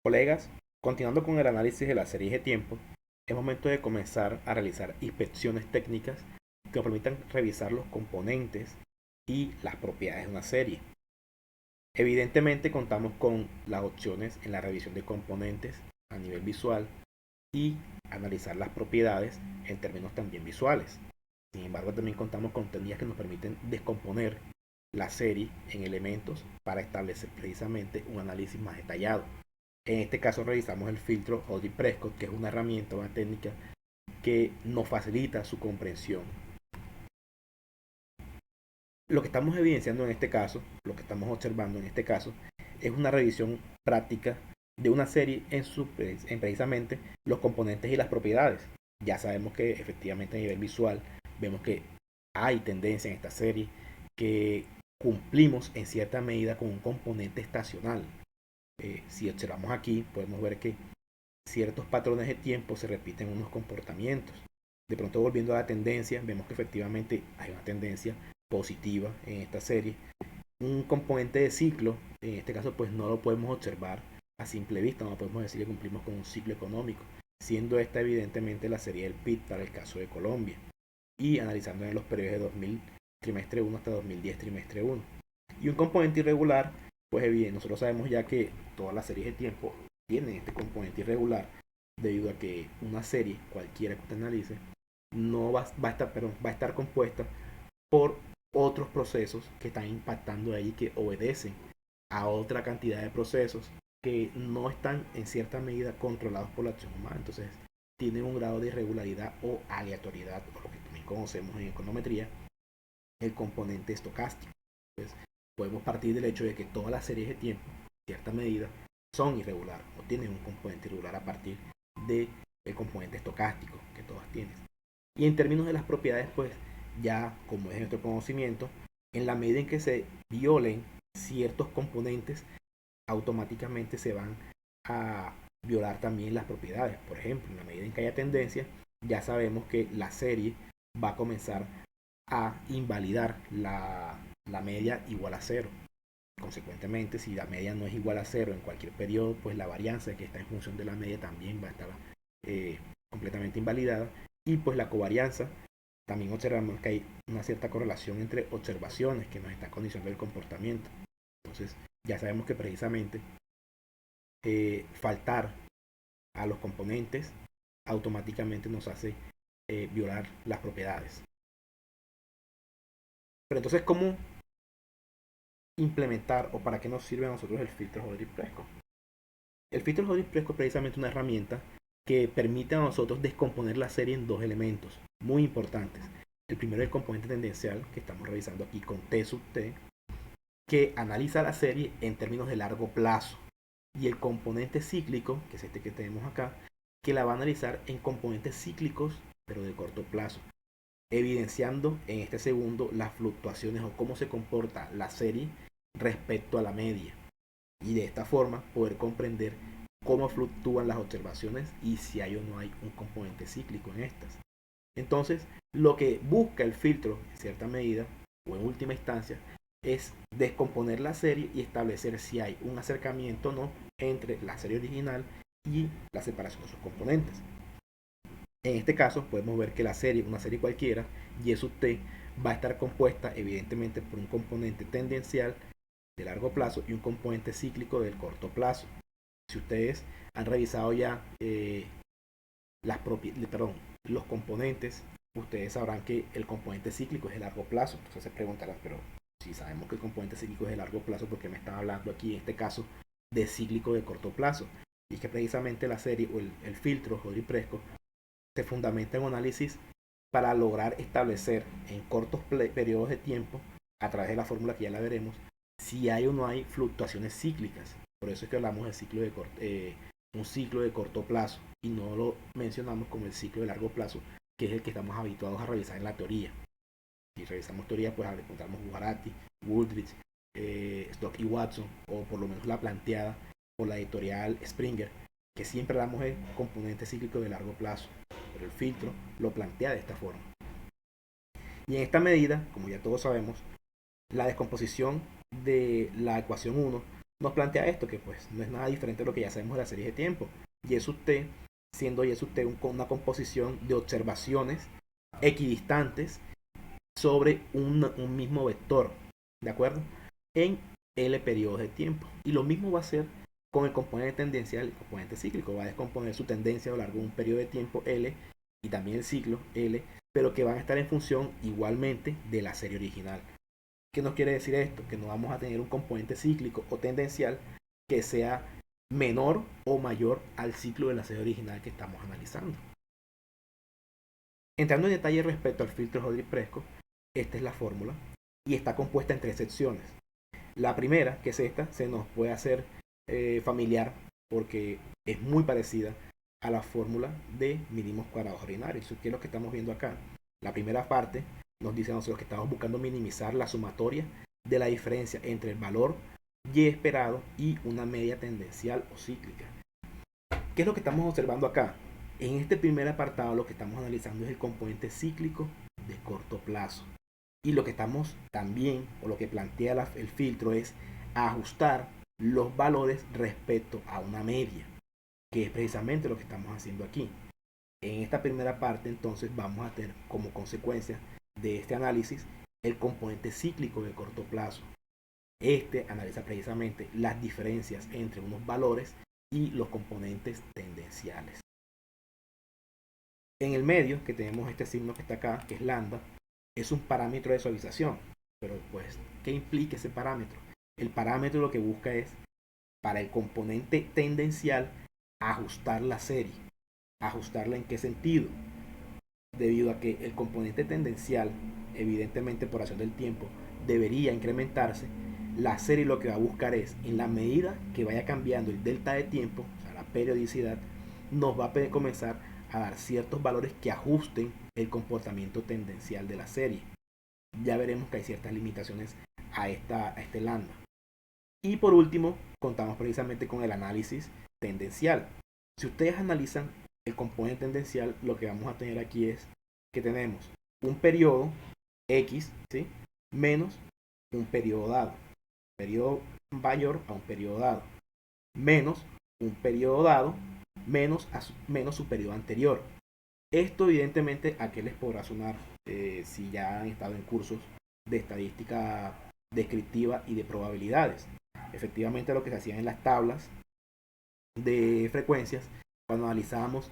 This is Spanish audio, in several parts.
Colegas, continuando con el análisis de las series de tiempo, es momento de comenzar a realizar inspecciones técnicas que nos permitan revisar los componentes y las propiedades de una serie. Evidentemente contamos con las opciones en la revisión de componentes a nivel visual y analizar las propiedades en términos también visuales. Sin embargo, también contamos con técnicas que nos permiten descomponer la serie en elementos para establecer precisamente un análisis más detallado. En este caso realizamos el filtro Hawley-Prescott, que es una herramienta, una técnica que nos facilita su comprensión. Lo que estamos evidenciando en este caso, lo que estamos observando en este caso, es una revisión práctica de una serie en precisamente los componentes y las propiedades. Ya sabemos que efectivamente a nivel visual vemos que hay tendencia en esta serie que cumplimos en cierta medida con un componente estacional. Si observamos aquí, podemos ver que ciertos patrones de tiempo se repiten unos comportamientos. De pronto, volviendo a la tendencia, vemos que efectivamente hay una tendencia positiva en esta serie. Un componente de ciclo, en este caso pues no lo podemos observar a simple vista, no podemos decir que cumplimos con un ciclo económico, siendo esta evidentemente la serie del PIB para el caso de Colombia, y analizando en los periodos de 2000 trimestre 1 hasta 2010 trimestre 1. Y un componente irregular, pues bien, nosotros sabemos ya que todas las series de tiempo tienen este componente irregular, debido a que una serie, cualquiera que usted analice, no va a estar compuesta por otros procesos que están impactando ahí, que obedecen a otra cantidad de procesos que no están en cierta medida controlados por la acción humana. Entonces, tienen un grado de irregularidad o aleatoriedad, o lo que también conocemos en econometría, el componente estocástico. Entonces, podemos partir del hecho de que todas las series de tiempo, en cierta medida, son irregulares o tienen un componente irregular a partir del componente estocástico que todas tienen. Y en términos de las propiedades, pues ya como es nuestro conocimiento, en la medida en que se violen ciertos componentes, automáticamente se van a violar también las propiedades. Por ejemplo, en la medida en que haya tendencia, ya sabemos que la serie va a comenzar a invalidar la media igual a cero. Consecuentemente, si la media no es igual a cero en cualquier periodo, pues la varianza que está en función de la media también va a estar completamente invalidada. Y pues la covarianza, también observamos que hay una cierta correlación entre observaciones que nos está condicionando el comportamiento. Entonces, ya sabemos que precisamente faltar a los componentes automáticamente nos hace violar las propiedades. Pero entonces, ¿cómo implementar o para qué nos sirve a nosotros el filtro Hawley-Prescott? El filtro Hawley-Prescott es precisamente una herramienta que permite a nosotros descomponer la serie en dos elementos muy importantes. El primero es el componente tendencial, que estamos revisando aquí con T sub T, que analiza la serie en términos de largo plazo. Y el componente cíclico, que es este que tenemos acá, que la va a analizar en componentes cíclicos, pero de corto plazo, evidenciando en este segundo las fluctuaciones o cómo se comporta la serie respecto a la media. Y de esta forma poder comprender cómo fluctúan las observaciones y si hay o no hay un componente cíclico en estas. Entonces, lo que busca el filtro, en cierta medida, o en última instancia, es descomponer la serie y establecer si hay un acercamiento o no entre la serie original y la separación de sus componentes. En este caso, podemos ver que la serie, una serie cualquiera, Y sub T, va a estar compuesta evidentemente por un componente tendencial de largo plazo y un componente cíclico del corto plazo. Si ustedes han revisado ya los componentes, ustedes sabrán que el componente cíclico es de largo plazo. Entonces se preguntarán, pero si sabemos que el componente cíclico es de largo plazo, ¿por qué me están hablando aquí en este caso de cíclico de corto plazo? Y es que precisamente la serie o el filtro Hawley-Prescott se fundamenta en un análisis para lograr establecer en cortos periodos de tiempo, a través de la fórmula que ya la veremos, si hay o no hay fluctuaciones cíclicas. Por eso es que hablamos de un ciclo de corto plazo y no lo mencionamos como el ciclo de largo plazo, que es el que estamos habituados a revisar en la teoría. Si revisamos teoría, pues encontramos Bujarati, Woodridge, Stock y Watson, o por lo menos la planteada por la editorial Springer, que siempre hablamos de componente cíclico de largo plazo, pero el filtro lo plantea de esta forma. Y en esta medida, como ya todos sabemos, la descomposición de la ecuación 1 nos plantea esto, que pues no es nada diferente a lo que ya sabemos de las series de tiempo. Y es usted, siendo y es usted una composición de observaciones equidistantes sobre un mismo vector, ¿de acuerdo? En L periodos de tiempo. Y lo mismo va a ser con el componente tendencial y el componente cíclico. Va a descomponer su tendencia a lo largo de un periodo de tiempo L y también el ciclo L, pero que van a estar en función igualmente de la serie original. ¿Qué nos quiere decir esto? Que no vamos a tener un componente cíclico o tendencial que sea menor o mayor al ciclo de la serie original que estamos analizando. Entrando en detalle respecto al filtro Hodge-Prescott, esta es la fórmula y está compuesta en tres secciones. La primera, que es esta, se nos puede hacer familiar porque es muy parecida a la fórmula de mínimos cuadrados ordinarios, que es lo que estamos viendo acá. La primera parte nos dice a nosotros que estamos buscando minimizar la sumatoria de la diferencia entre el valor y esperado y una media tendencial o cíclica. ¿Qué es lo que estamos observando acá? En este primer apartado lo que estamos analizando es el componente cíclico de corto plazo. Y lo que estamos también, o lo que plantea el filtro es ajustar los valores respecto a una media, que es precisamente lo que estamos haciendo aquí. En esta primera parte entonces vamos a tener como consecuencia de este análisis el componente cíclico de corto plazo. Este analiza precisamente las diferencias entre unos valores y los componentes tendenciales. En el medio, que tenemos este signo que está acá, que es lambda, es un parámetro de suavización. Pero pues, ¿qué implica ese parámetro? El parámetro lo que busca es, para el componente tendencial, ajustar la serie. ¿Ajustarla en qué sentido? Debido a que el componente tendencial, evidentemente por acción del tiempo, debería incrementarse, la serie lo que va a buscar es, en la medida que vaya cambiando el delta de tiempo, o sea, la periodicidad, nos va a comenzar a dar ciertos valores que ajusten el comportamiento tendencial de la serie. Ya veremos que hay ciertas limitaciones a este lambda. Y por último, contamos precisamente con el análisis tendencial. Si ustedes analizan el componente tendencial, lo que vamos a tener aquí es que tenemos un periodo X, ¿sí?, menos un periodo dado. Periodo mayor a un periodo dado. Menos un periodo dado menos su periodo anterior. Esto evidentemente, ¿a qué les podrá sonar si ya han estado en cursos de estadística descriptiva y de probabilidades? Efectivamente, lo que se hacía en las tablas de frecuencias cuando analizábamos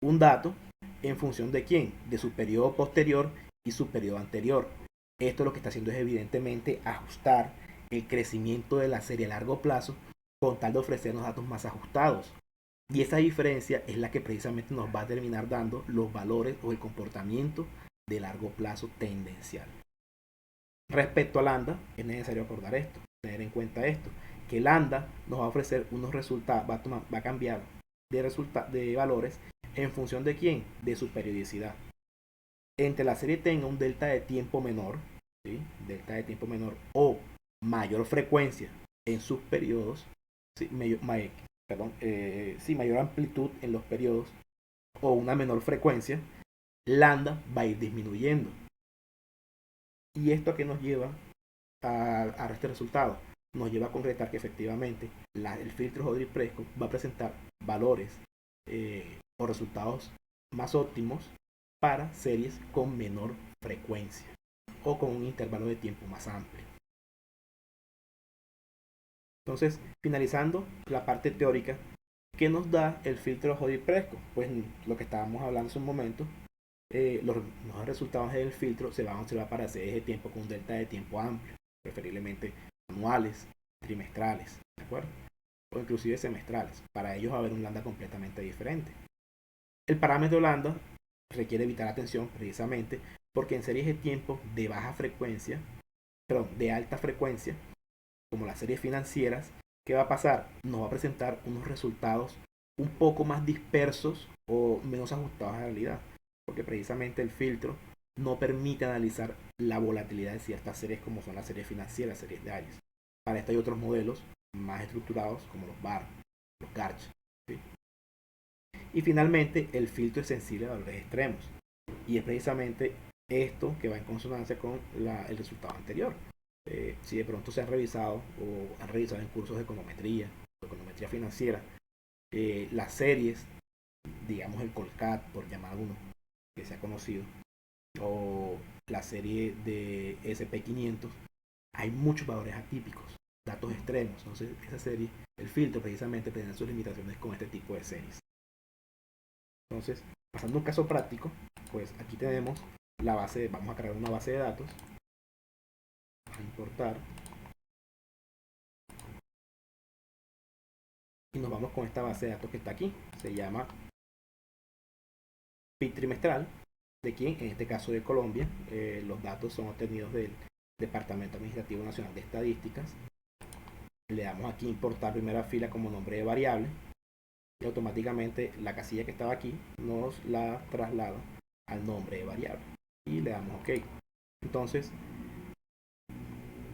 un dato en función de quién, de su periodo posterior y su periodo anterior. Esto lo que está haciendo es evidentemente ajustar el crecimiento de la serie a largo plazo con tal de ofrecernos datos más ajustados. Y esa diferencia es la que precisamente nos va a terminar dando los valores o el comportamiento de largo plazo tendencial. Respecto a lambda, es necesario acordar esto, tener en cuenta esto, que lambda nos va a ofrecer unos resultados, va a cambiar de valores en función de quién, de su periodicidad. Entre la serie tenga un delta de tiempo menor, ¿sí?, delta de tiempo menor o mayor frecuencia en sus periodos, ¿sí?, mayor amplitud en los periodos o una menor frecuencia, lambda va a ir disminuyendo. ¿Y esto a qué nos lleva a este resultado? Nos lleva a concretar que efectivamente el filtro Hodge-Prescott va a presentar valores o resultados más óptimos para series con menor frecuencia o con un intervalo de tiempo más amplio. Entonces, finalizando la parte teórica, ¿qué nos da el filtro Hodge-Prescott? Pues lo que estábamos hablando hace un momento, los resultados del filtro se van a observar para series de tiempo con un delta de tiempo amplio, preferiblemente anuales, trimestrales, ¿de acuerdo? O inclusive semestrales. Para ellos va a haber un lambda completamente diferente. El parámetro lambda requiere evitar atención precisamente porque en series de tiempo de baja frecuencia, perdón, de alta frecuencia, como las series financieras, ¿qué va a pasar? Nos va a presentar unos resultados un poco más dispersos o menos ajustados a la realidad, porque precisamente el filtro no permite analizar la volatilidad de ciertas series como son las series financieras, series de años. Para esto hay otros modelos más estructurados como los BAR, los GARCH, ¿sí? Y finalmente el filtro es sensible a valores extremos y es precisamente esto que va en consonancia con el resultado anterior. Si de pronto se han revisado o han revisado en cursos de econometría financiera, las series, digamos el Colcat, por llamar uno que se ha conocido, o la serie de SP500, hay muchos valores atípicos, datos extremos. Entonces, esa serie, el filtro precisamente tiene sus limitaciones con este tipo de series. Entonces, pasando a un caso práctico, pues aquí tenemos la base, vamos a crear una base de datos, a importar, y nos vamos con esta base de datos que está aquí, se llama PIB trimestral, de quien, en este caso de Colombia, los datos son obtenidos del Departamento Administrativo Nacional de Estadísticas. Le damos aquí importar primera fila como nombre de variable y automáticamente la casilla que estaba aquí nos la traslada al nombre de variable y le damos OK. Entonces,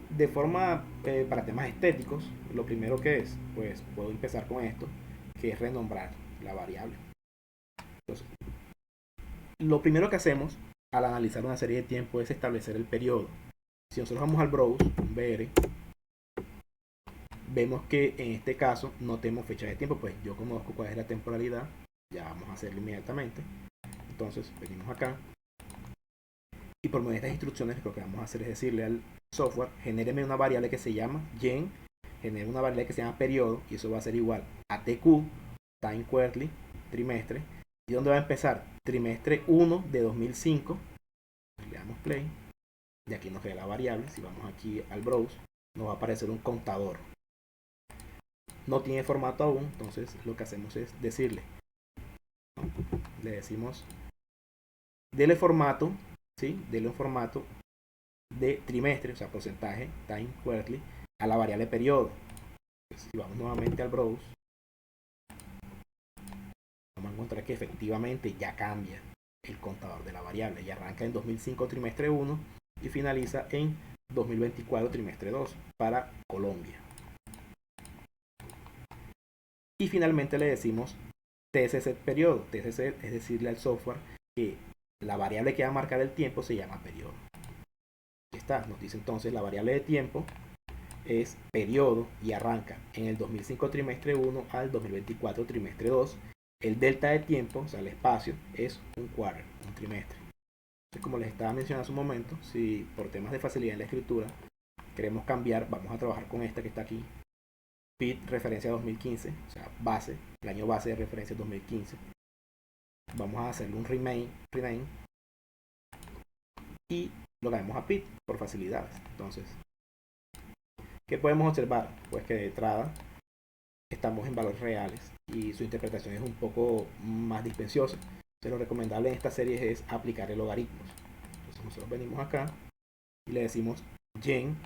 de forma para temas estéticos, lo primero que es, pues puedo empezar con esto, que es renombrar la variable. Entonces, lo primero que hacemos al analizar una serie de tiempo es establecer el periodo. Si nosotros vamos al browse, ver, vemos que en este caso no tenemos fecha de tiempo, pues yo conozco cuál es la temporalidad, ya vamos a hacerlo inmediatamente. Entonces venimos acá y por medio de estas instrucciones lo que vamos a hacer es decirle al software, genéreme una variable que se llama gen, genere una variable que se llama periodo, y eso va a ser igual a TQ, time quarterly, trimestre, y donde va a empezar trimestre 1 de 2005, le damos play, y aquí nos crea la variable. Si vamos aquí al browse, nos va a aparecer un contador. No tiene formato aún, entonces lo que hacemos es decirle, ¿no? Le decimos, dele formato, ¿sí? Dele un formato de trimestre, o sea, porcentaje, time quarterly, a la variable periodo. Pues, si vamos nuevamente al browse, vamos a encontrar que efectivamente ya cambia el contador de la variable y arranca en 2005 trimestre 1 y finaliza en 2024 trimestre 2 para Colombia. Y finalmente le decimos TSC periodo. TSC es decirle al software que la variable que va a marcar el tiempo se llama periodo. Aquí está, nos dice entonces la variable de tiempo es periodo y arranca en el 2005 trimestre 1 al 2024 trimestre 2. El delta de tiempo, o sea, el espacio, es un quarter, un trimestre. Entonces, como les estaba mencionando hace un momento, si por temas de facilidad en la escritura queremos cambiar, vamos a trabajar con esta que está aquí, PIT referencia 2015, o sea, base, el año base de referencia 2015. Vamos a hacerle un rename y lo cambiamos a PIT por facilidades. Entonces, ¿qué podemos observar? Pues que de entrada estamos en valores reales y su interpretación es un poco más dispendiosa. Entonces, lo recomendable en esta serie es aplicar el logaritmos. Entonces, nosotros venimos acá y le decimos gen,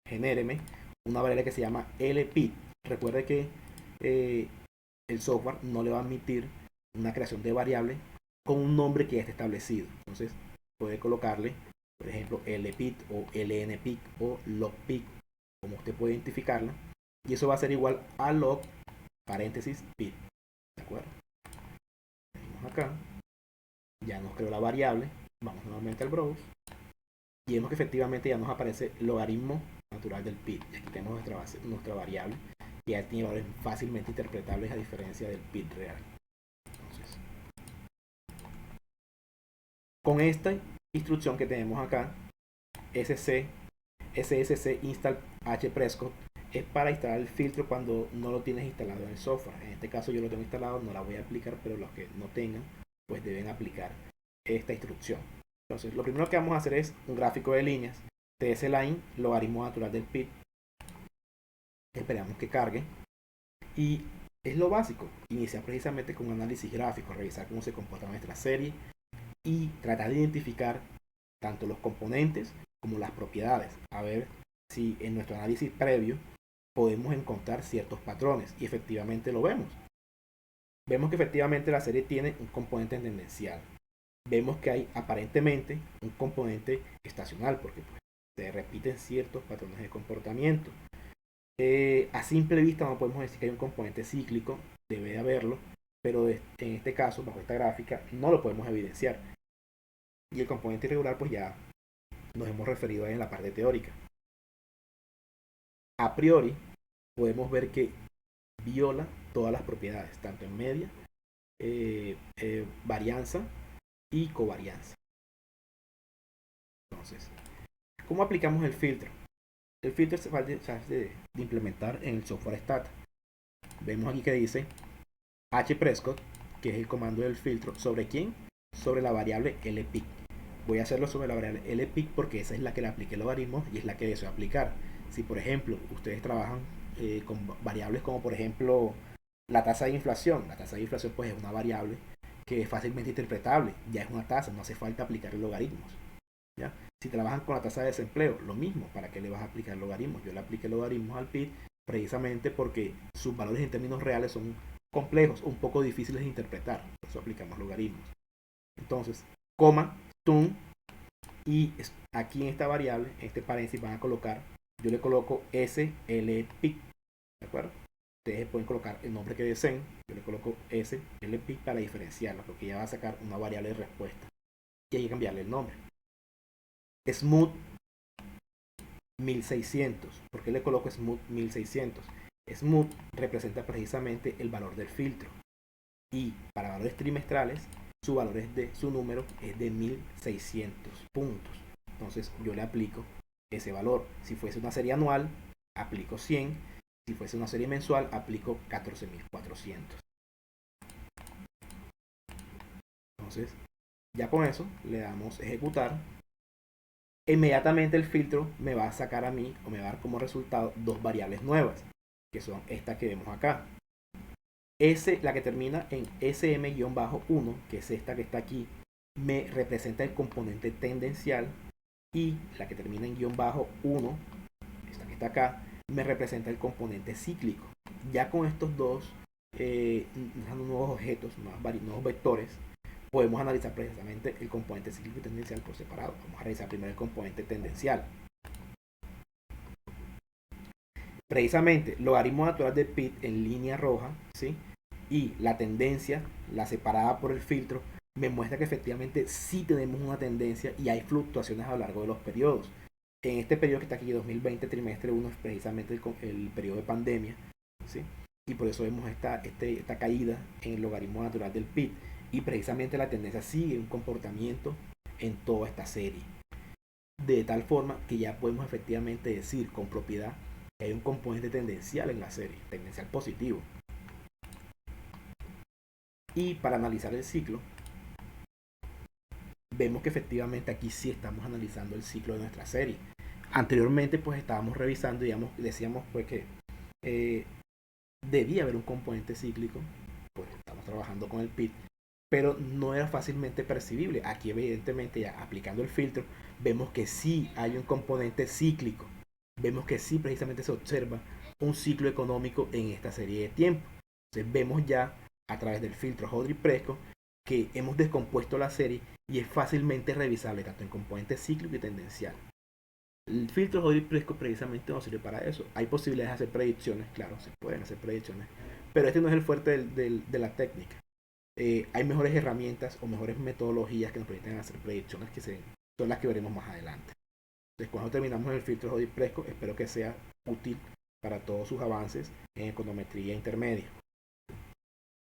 genéreme una variable que se llama lpit. Recuerde que el software no le va a admitir una creación de variable con un nombre que ya esté establecido. Entonces, puede colocarle, por ejemplo, lpit o lnpit o logpit, como usted puede identificarla, y eso va a ser igual a log paréntesis pit. ¿De acuerdo? Venimos acá, ya nos creó la variable, vamos nuevamente al browse y vemos que efectivamente ya nos aparece logaritmo natural del pit. Y aquí tenemos nuestra variable que ya tiene valores fácilmente interpretables a diferencia del pit real. Entonces, con esta instrucción que tenemos acá, SSC install hprescott, es para instalar el filtro cuando no lo tienes instalado en el software. En este caso yo lo tengo instalado, no la voy a aplicar, pero los que no tengan, pues deben aplicar esta instrucción. Entonces, lo primero que vamos a hacer es un gráfico de líneas, tsLine, logaritmo natural del PIB. Esperamos que cargue. Y es lo básico, iniciar precisamente con un análisis gráfico, revisar cómo se comporta nuestra serie y tratar de identificar tanto los componentes como las propiedades. A ver si en nuestro análisis previo podemos encontrar ciertos patrones y efectivamente lo vemos. Vemos que efectivamente la serie tiene un componente tendencial. Vemos que hay aparentemente un componente estacional porque pues, se repiten ciertos patrones de comportamiento. A simple vista no podemos decir que hay un componente cíclico, debe de haberlo, pero en este caso, bajo esta gráfica, no lo podemos evidenciar. Y el componente irregular, pues ya nos hemos referido a él en la parte teórica. a priori podemos ver que viola todas las propiedades, tanto en media, varianza y covarianza. Entonces, ¿cómo aplicamos el filtro? El filtro se va de implementar en el software Stata. Vemos aquí que dice hprescott, que es el comando del filtro. ¿Sobre quién? Sobre la variable lpic. Voy a hacerlo sobre la variable lpic porque esa es la que le apliqué el logaritmo y es la que deseo aplicar. Si por ejemplo ustedes trabajan con variables como por ejemplo la tasa de inflación. La tasa de inflación pues es una variable que es fácilmente interpretable. Ya es una tasa, no hace falta aplicar logaritmos. ¿Ya? Si trabajan con la tasa de desempleo, lo mismo. ¿Para qué le vas a aplicar logaritmos? Yo le apliqué logaritmos al PIB precisamente porque sus valores en términos reales son complejos, un poco difíciles de interpretar. Por eso aplicamos logaritmos. Entonces, coma, tun, y aquí en esta variable, en este paréntesis van a colocar, yo le coloco slpic, ¿de acuerdo? Ustedes pueden colocar el nombre que deseen, yo le coloco slpic para diferenciarlo, porque ya va a sacar una variable de respuesta. Y hay que cambiarle el nombre. Smooth 1600. ¿Por qué le coloco Smooth 1600? Smooth representa precisamente el valor del filtro. Y para valores trimestrales, su número es de 1600 puntos. Entonces yo le aplico ese valor. Si fuese una serie anual, aplico 100. Si fuese una serie mensual, aplico 14400. Entonces, ya con eso le damos ejecutar. Inmediatamente el filtro me va a sacar a mí, o me va a dar como resultado, dos variables nuevas, que son estas que vemos acá. La que termina en sm-1, que es esta que está aquí, me representa el componente tendencial, y la que termina en -1, esta que está acá, me representa el componente cíclico. Ya con estos dos nuevos objetos, nuevos vectores, podemos analizar precisamente el componente cíclico y tendencial por separado. Vamos a revisar primero el componente tendencial. Precisamente, logaritmo natural de Pitt en línea roja, ¿sí? Y la tendencia, la separada por el filtro, me muestra que efectivamente sí tenemos una tendencia y hay fluctuaciones a lo largo de los periodos. En este periodo que está aquí, 2020, trimestre 1, es precisamente el periodo de pandemia, ¿sí? Y por eso vemos esta caída en el logaritmo natural del PIB. Y precisamente la tendencia sigue un comportamiento en toda esta serie. De tal forma que ya podemos efectivamente decir con propiedad que hay un componente tendencial en la serie, tendencial positivo. Y para analizar el ciclo, vemos que efectivamente aquí sí estamos analizando el ciclo de nuestra serie. Anteriormente pues estábamos revisando, digamos, decíamos pues que debía haber un componente cíclico, pues estamos trabajando con el PIB, pero no era fácilmente percibible. Aquí evidentemente ya aplicando el filtro vemos que sí hay un componente cíclico, vemos que sí precisamente se observa un ciclo económico en esta serie de tiempo. Entonces vemos ya a través del filtro Hodry-Prescott que hemos descompuesto la serie y es fácilmente revisable tanto en componente cíclico y tendencial. El filtro Hodry-Prescott precisamente nos sirve para eso. Hay posibilidades de hacer predicciones, claro, se pueden hacer predicciones, pero este no es el fuerte de la técnica. Hay mejores herramientas o mejores metodologías que nos permiten hacer predicciones que son las que veremos más adelante. Entonces, cuando terminamos el filtro Hodry-Prescott, espero que sea útil para todos sus avances en econometría intermedia.